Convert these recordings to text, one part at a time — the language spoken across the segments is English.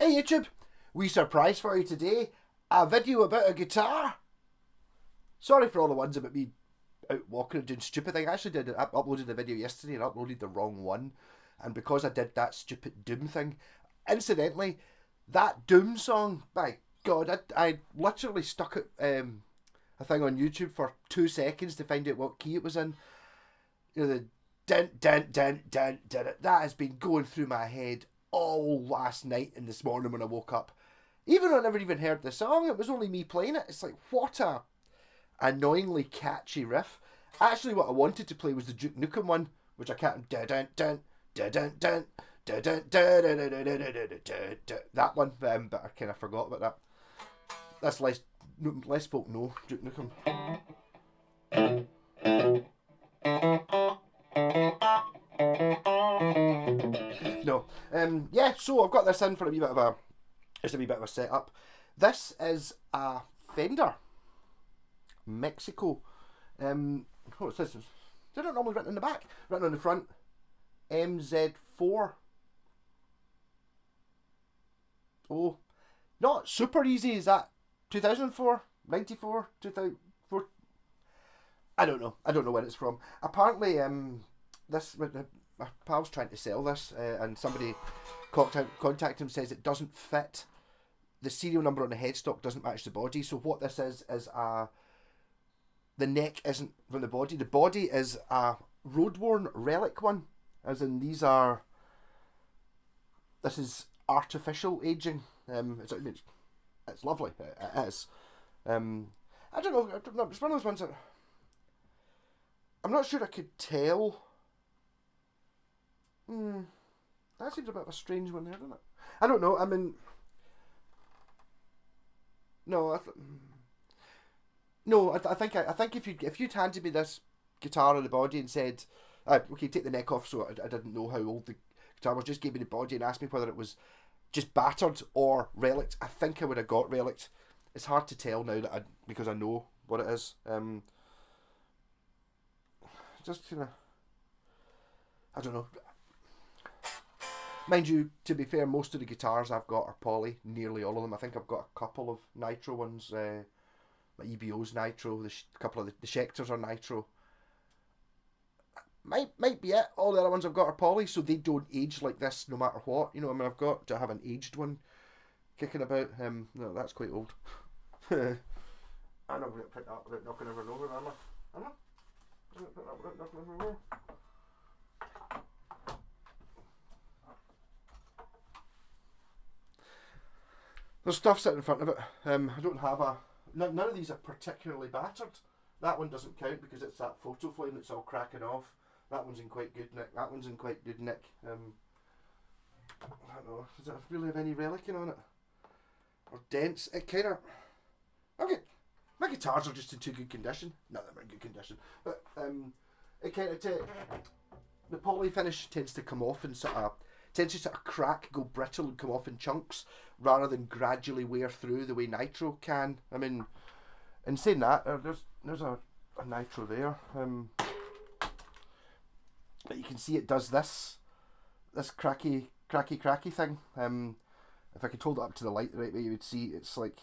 Hey YouTube, wee surprise for you today, a video about a guitar. Sorry for all the ones about me out walking and doing stupid things. I actually uploaded a video yesterday and uploaded the wrong one, and because I did that stupid Doom thing, incidentally, that Doom song, by God, I literally stuck it a thing on YouTube for 2 seconds to find out what key it was in. You know, the dent, dent, dent, dent, dent. That has been going through my head all last night and this morning when I woke up. Even though I never even heard the song, it was only me playing it. It's like, what a annoyingly catchy riff. Actually, what I wanted to play was the Duke Nukem one, which I can't. That one, but I kind of forgot about that. That's less folk know Duke Nukem. No, yeah. So I've got this in for a wee bit of a setup. This is a Fender Mexico. What's this? They're not normally written on the back. Written on the front, MZ4. Oh, not super easy. Is that 2004, 94, 2004? I don't know. I don't know where it's from. Apparently, my pal's trying to sell this, and somebody contacted him, says it doesn't fit. The serial number on the headstock doesn't match the body. So what this is the neck isn't from the body. The body is a roadworn relic one, as in this is artificial aging. It's lovely. It is. I don't know. It's one of those ones that I'm not sure I could tell. That seems a bit of a strange one there, doesn't it? I don't know. I mean, no, I think if you'd handed me this guitar on the body and said, okay, take the neck off, so I didn't know how old the guitar was, just gave me the body and asked me whether it was just battered or relict, I think I would have got relict. It's hard to tell now because I know what it is. Just kind of, I don't know. Mind you, to be fair, most of the guitars I've got are poly, nearly all of them. I think I've got a couple of nitro ones. My EBO's nitro, a couple of the Schecters are nitro. Might be it. All the other ones I've got are poly, so they don't age like this no matter what. You know, I mean, I have an aged one kicking about. No, that's quite old. I'm not going to pick that without knocking everyone over, am I? Am I? I'm going to pick that without knocking everyone over. There's stuff sitting in front of it. I don't have none of these are particularly battered. That one doesn't count because it's that photo flame that's all cracking off. That one's in quite good nick. That one's in quite good nick. I don't know. Does it really have any relicing on it? Or dents? It kind of... Okay. My guitars are just in too good condition. None of them are in good condition. But it kind of... the poly finish tends to come off and sort of crack, go brittle and come off in chunks rather than gradually wear through the way nitro can. I mean, in saying that, there's a nitro there. But you can see it does this cracky thing. If I could hold it up to the light the right way, you would see it's like,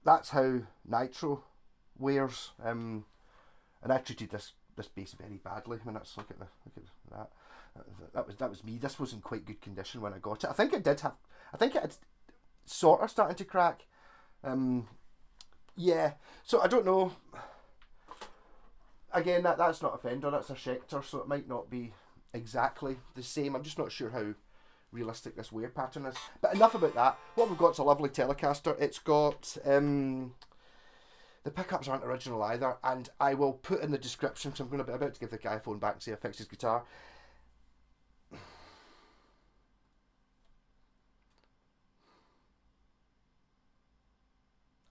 that's how nitro wears. And I treated this bass very badly. I mean, let's look at that. That was me. This was in quite good condition when I got it. I think it had sort of starting to crack. Yeah. So I don't know. Again, that's not a Fender, that's a Schecter, so it might not be exactly the same. I'm just not sure how realistic this wear pattern is. But enough about that. What we've got is a lovely Telecaster. It's got the pickups aren't original either, and I will put in the description. So I'm going to be about to give the guy a phone back and say I fixed his guitar.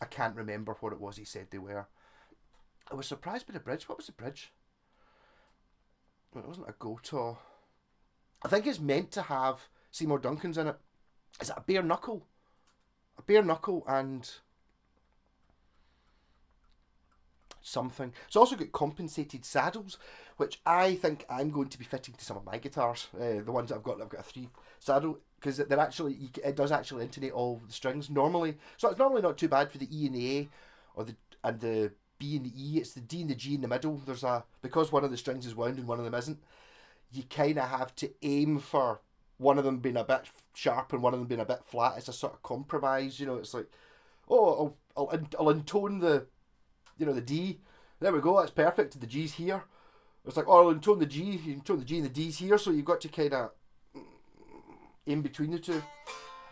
I can't remember what it was he said they were. I was surprised by the bridge. What was the bridge? Well, it wasn't a Gotoh. I think it's meant to have Seymour Duncan's in it. Is it a bare knuckle? A bare knuckle and something. It's also got compensated saddles, which I think I'm going to be fitting to some of my guitars. The ones that I've got a 3 saddle. because they're actually, it does actually intonate all the strings normally. So it's normally not too bad for the E and the A, or the B and the E. It's the D and the G in the middle. There's a, because one of the strings is wound and one of them isn't, you kind of have to aim for one of them being a bit sharp and one of them being a bit flat. It's a sort of compromise, you know. It's like, oh, I'll intone the, you know, the D. There we go. That's perfect. The G's here. It's like, oh, I'll intone the G. You intone the G and the D's here. So you've got to kind of in between the two.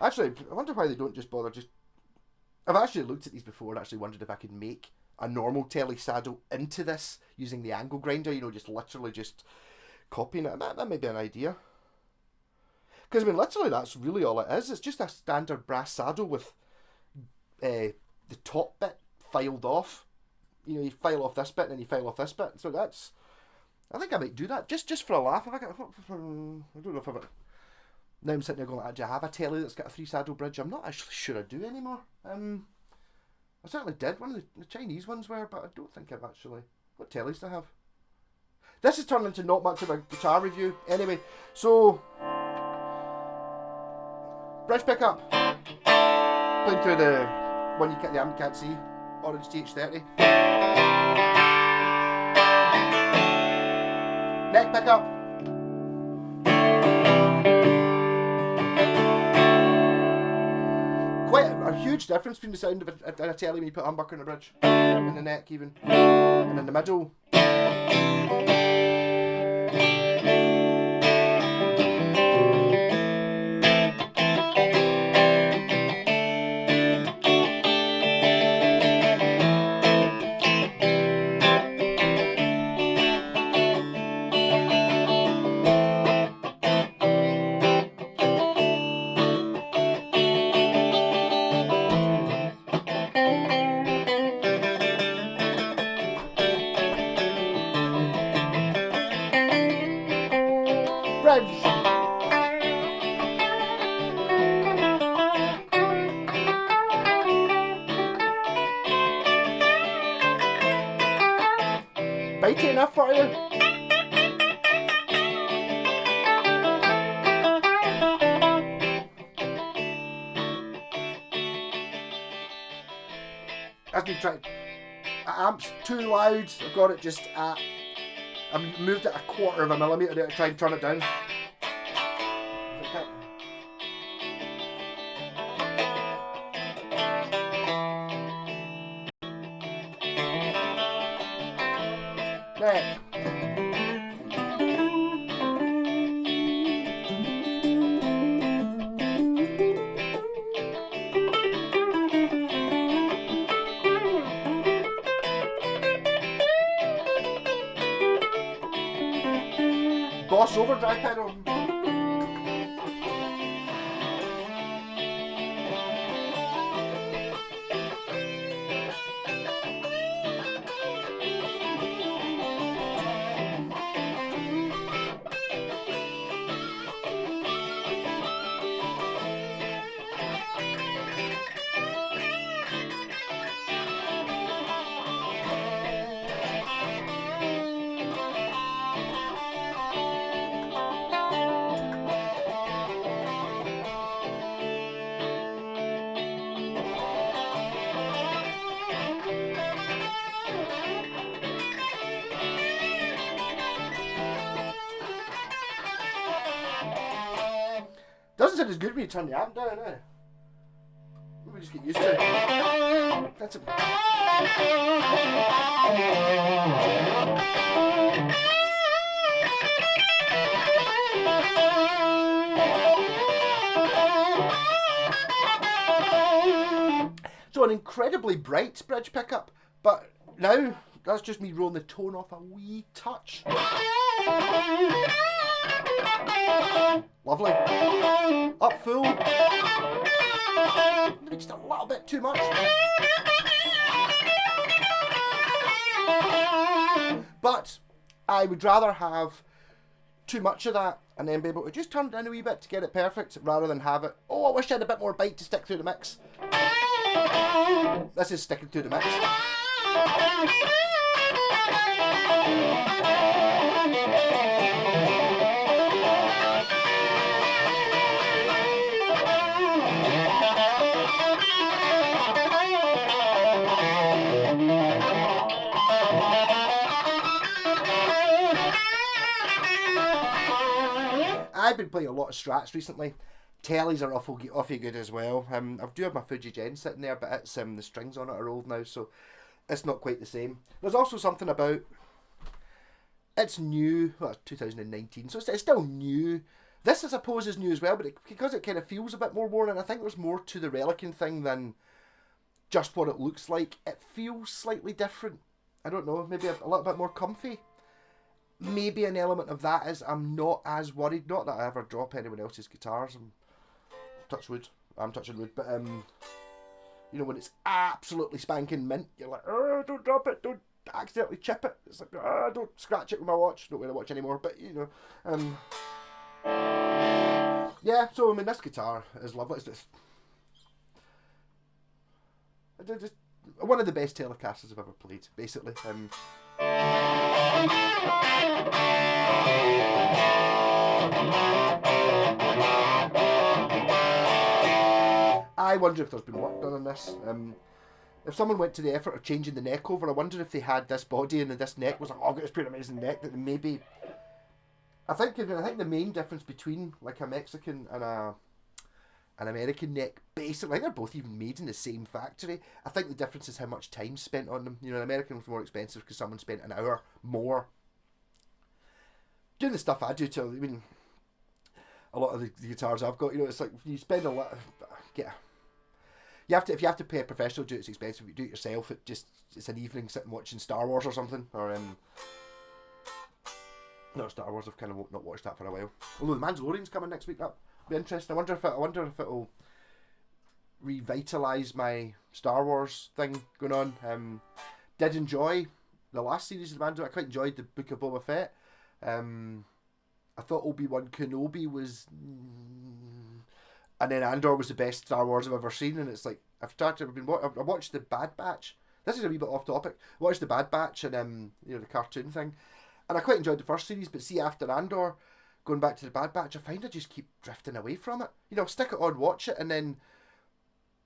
Actually, I wonder why they don't just bother just. I've actually looked at these before and actually wondered if I could make a normal telly saddle into this using the angle grinder. You know, just literally just copying it. That may be an idea. Because I mean, literally, that's really all it is. It's just a standard brass saddle with the top bit filed off. You know, you file off this bit and then you file off this bit. So that's, I think I might do that just for a laugh. If I don't know if I've. Now I'm sitting there going, do I have a telly that's got a 3 saddle bridge? I'm not actually sure I do anymore. I certainly did. One of the Chinese ones were, but I don't think I've actually. What tellies do I have? This has turned into not much of a guitar review. Anyway, so bridge pickup. Playing through the one the amp can't see. Orange TH30. Neck pickup. Quite a huge difference between the sound of a telly when you put a humbucker in the bridge, in the neck even, and in the middle. Bridge. Bitey enough for you? As we tried, amp's too loud. I've got it just at. I've moved it 1/4 of a millimetre to try and turn it down. Neck. Boss overdrive pedal. Doesn't sound as good when you turn the amp down, eh? Maybe just get used to it. That's it. So an incredibly bright bridge pickup, but now that's just me rolling the tone off a wee touch. Lovely. Up full. Maybe just a little bit too much. But I would rather have too much of that and then be able to just turn it down a wee bit to get it perfect rather than have it, oh, I wish I had a bit more bite to stick through the mix. This is sticking through the mix. been playing a lot of Strats recently. Tellies are awfully good as well. I do have my Fuji Gen sitting there, but it's the strings on it are old now, so it's not quite the same. There's also something about it's new. Well, it's 2019, so it's still new. This, I suppose, is new as well, but because it kind of feels a bit more worn, and I think there's more to the relicing thing than just what it looks like. It feels slightly different. I don't know, maybe a little bit more comfy. Maybe an element of that is I'm not as worried. Not that I ever drop anyone else's guitars. I'm touching wood, but you know, when it's absolutely spanking mint, you're like, oh, don't drop it, don't accidentally chip it. It's like, oh, don't scratch it with my watch. Don't wear a watch anymore, but you know, yeah. So I mean, this guitar is lovely. It's just one of the best Telecasters I've ever played, basically. I wonder if there's been work done on this. If someone went to the effort of changing the neck over, I wonder if they had this body and this neck was like, oh, I've got this pretty amazing neck, that maybe. I think the main difference between like a Mexican and an American neck, basically, they're both even made in the same factory. I think the difference is how much time spent on them. You know, an American was more expensive because someone spent an hour more doing the stuff I do. I mean, a lot of the guitars I've got, you know, it's like you spend a lot. If you have to pay a professional to do it, it's expensive. If you do it yourself, it's an evening sitting watching Star Wars or something, or not Star Wars. I've kind of not watched that for a while. Although the Mandalorian's coming next week, that'll be interesting. I wonder if it'll revitalise my Star Wars thing going on. Did enjoy the last series of the Mandalorian. I quite enjoyed the Book of Boba Fett. I thought Obi-Wan Kenobi was. And then Andor was the best Star Wars I've ever seen, and it's like I watched the Bad Batch. This is a wee bit off topic. I watched the Bad Batch and you know, the cartoon thing, and I quite enjoyed the first series. But see, after Andor, going back to the Bad Batch, I find I just keep drifting away from it. You know, I'll stick it on, watch it, and then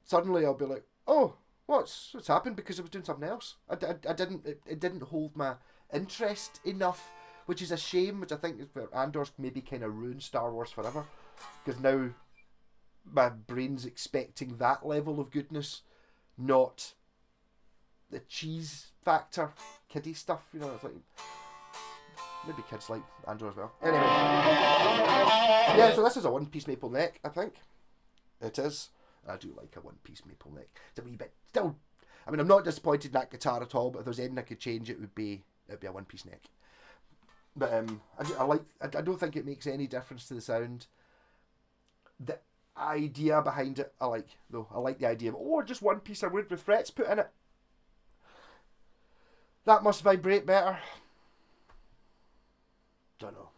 suddenly I'll be like, oh, what's happened? Because I was doing something else. It didn't hold my interest enough, which is a shame. Which I think is where Andor's maybe kind of ruined Star Wars forever, because now my brain's expecting that level of goodness, not the cheese factor, kiddie stuff. You know, it's like maybe kids like Andor as well. Anyway, yeah. So this is a one-piece maple neck. I think it is. I do like a one-piece maple neck. It's a wee bit still. I mean, I'm not disappointed in that guitar at all. But if there's anything I could change, it'd be a one-piece neck. But I don't think it makes any difference to the sound. The idea behind it, I like the idea of just one piece of wood with frets put in it. That must vibrate better. Don't know.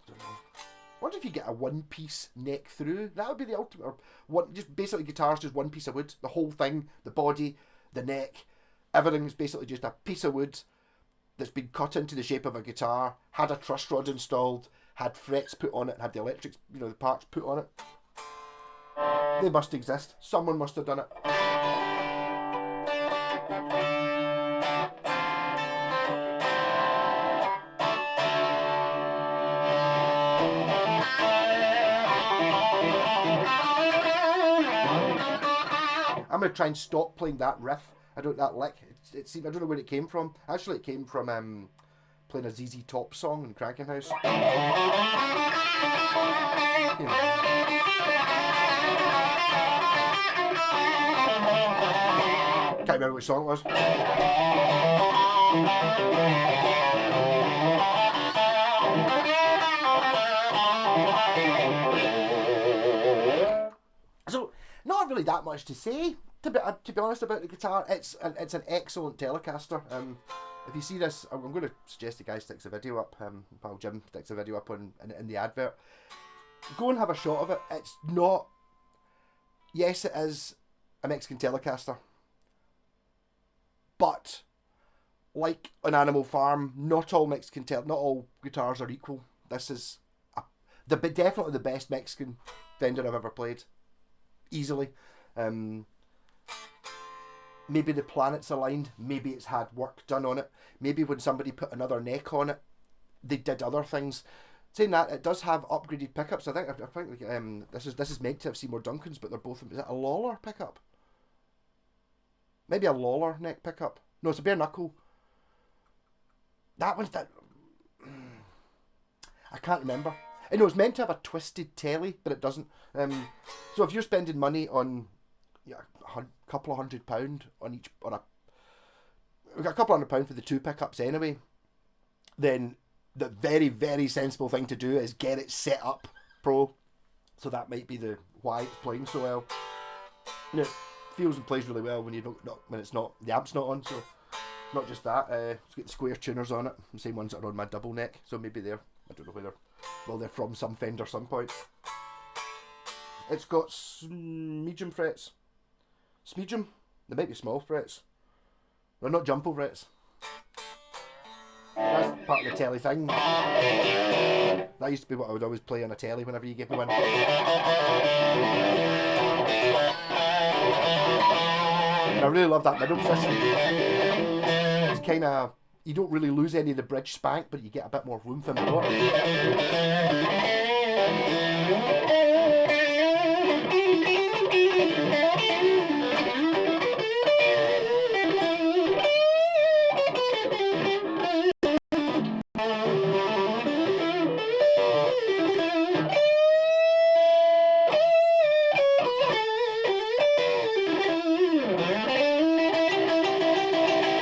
Wonder if you get a one piece neck through. That would be the ultimate. Or one, just basically guitars, just one piece of wood. The whole thing, the body, the neck, everything is basically just a piece of wood that's been cut into the shape of a guitar, had a truss rod installed, had frets put on it, had the electrics, you know, the parts put on it. They must exist. Someone must have done it. I'm going to try and stop playing that riff. That lick. I don't know where it came from. Actually, it came from playing a ZZ Top song in Cranking House. Can't remember which song it was. So, not really that much to say, to be honest, about the guitar. It's an excellent Telecaster. If you see this, I'm going to suggest the guy sticks a video up. Pal Jim sticks a video up in the advert. Go and have a shot of it. It's not. Yes, it is a Mexican Telecaster. But, like on Animal Farm, not all guitars are equal. This is definitely the best Mexican Fender I've ever played. Easily. Maybe the planets aligned. Maybe it's had work done on it. Maybe when somebody put another neck on it, they did other things Saying that, it does have upgraded pickups. I think this is meant to have Seymour Duncan's, but they're both. Is it a Lawler pickup? Maybe a Lawler neck pickup. No, it's a bare knuckle. That one's that. I can't remember. I know it's meant to have a twisted telly, but it doesn't. So if you're spending money on a couple of £100 on each, we've got a couple £100 for the two pickups anyway, then the very, very sensible thing to do is get it set up pro. So that might be why it's playing so well. And it feels and plays really well when when it's not, the amp's not on. So not just that, it's got the square tuners on it, the same ones that are on my double neck. So maybe I don't know whether, well, they're from some Fender some point. It's got medium frets. Medium? They might be small frets. They're not jumbo frets. That's part of the telly thing. That used to be what I would always play on a telly whenever you gave me one. And I really love that middle position. It's kind of, you don't really lose any of the bridge spank, but you get a bit more room for the motor.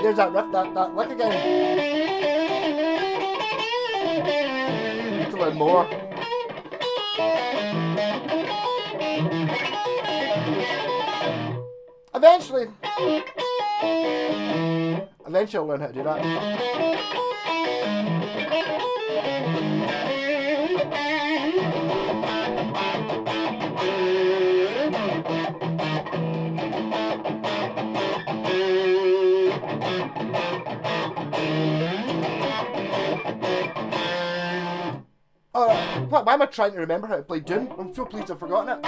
There's that riff, that lick again. Need to learn more. Eventually I'll learn how to do that. Why am I trying to remember how to play Doom? I'm so pleased I've forgotten it.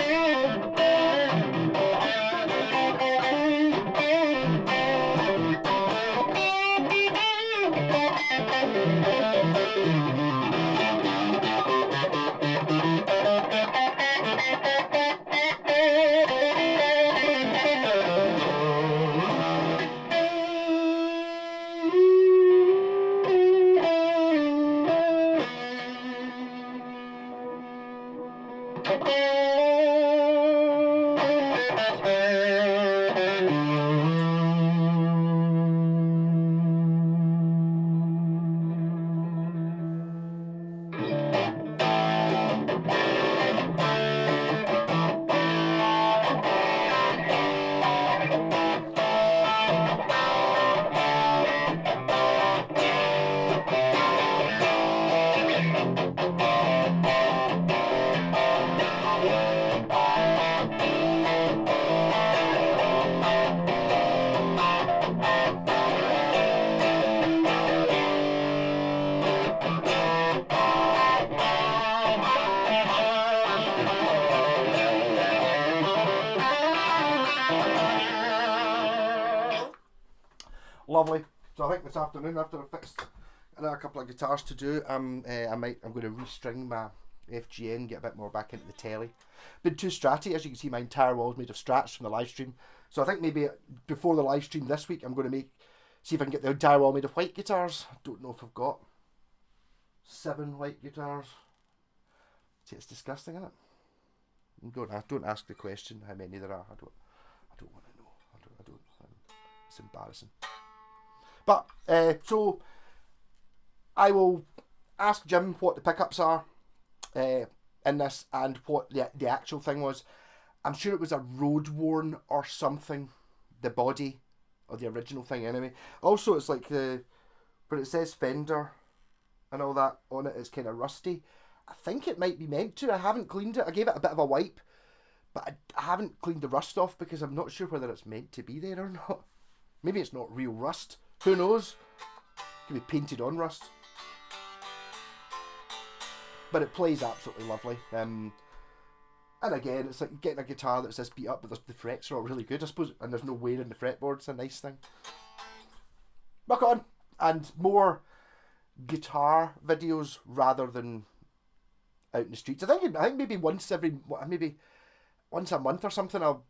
Lovely. So I think this afternoon, after I've fixed another couple of guitars to do, I'm going to restring my FGN, get a bit more back into the telly. Been too stratty, as you can see. My entire wall is made of strats from the live stream. So I think maybe before the live stream this week, I'm going to see if I can get the entire wall made of white guitars. I don't know if I've got 7 white guitars. See, it's disgusting, isn't it? Don't ask the question how many there are. I don't want to know. I don't. It's embarrassing. But so I will ask Jim what the pickups are in this and what the actual thing was. I'm sure it was a roadworn or something, the body or the original thing anyway. Also, it's like but it says Fender and all that on it. It's kind of rusty. I think it might be meant to. I haven't cleaned it. I gave it a bit of a wipe, but I haven't cleaned the rust off because I'm not sure whether it's meant to be there or not. Maybe it's not real rust. Who knows? It could be painted on rust. But it plays absolutely lovely. And again, it's like getting a guitar that's this beat up, but the frets are all really good, I suppose, and there's no wear in the fretboard. It's a nice thing. Rock on! And more guitar videos rather than out in the streets. I think maybe once a month or something. I'll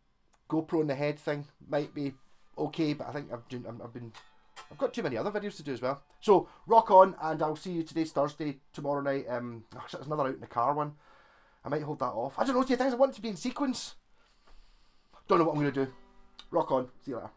GoPro in the head thing might be okay, but I think I've got too many other videos to do as well. So rock on, and I'll see you. Today's Thursday. Tomorrow night, there's another out in the car one. I might hold that off. I don't know. Do you think I want it to be in sequence? Don't know what I'm going to do. Rock on. See you later.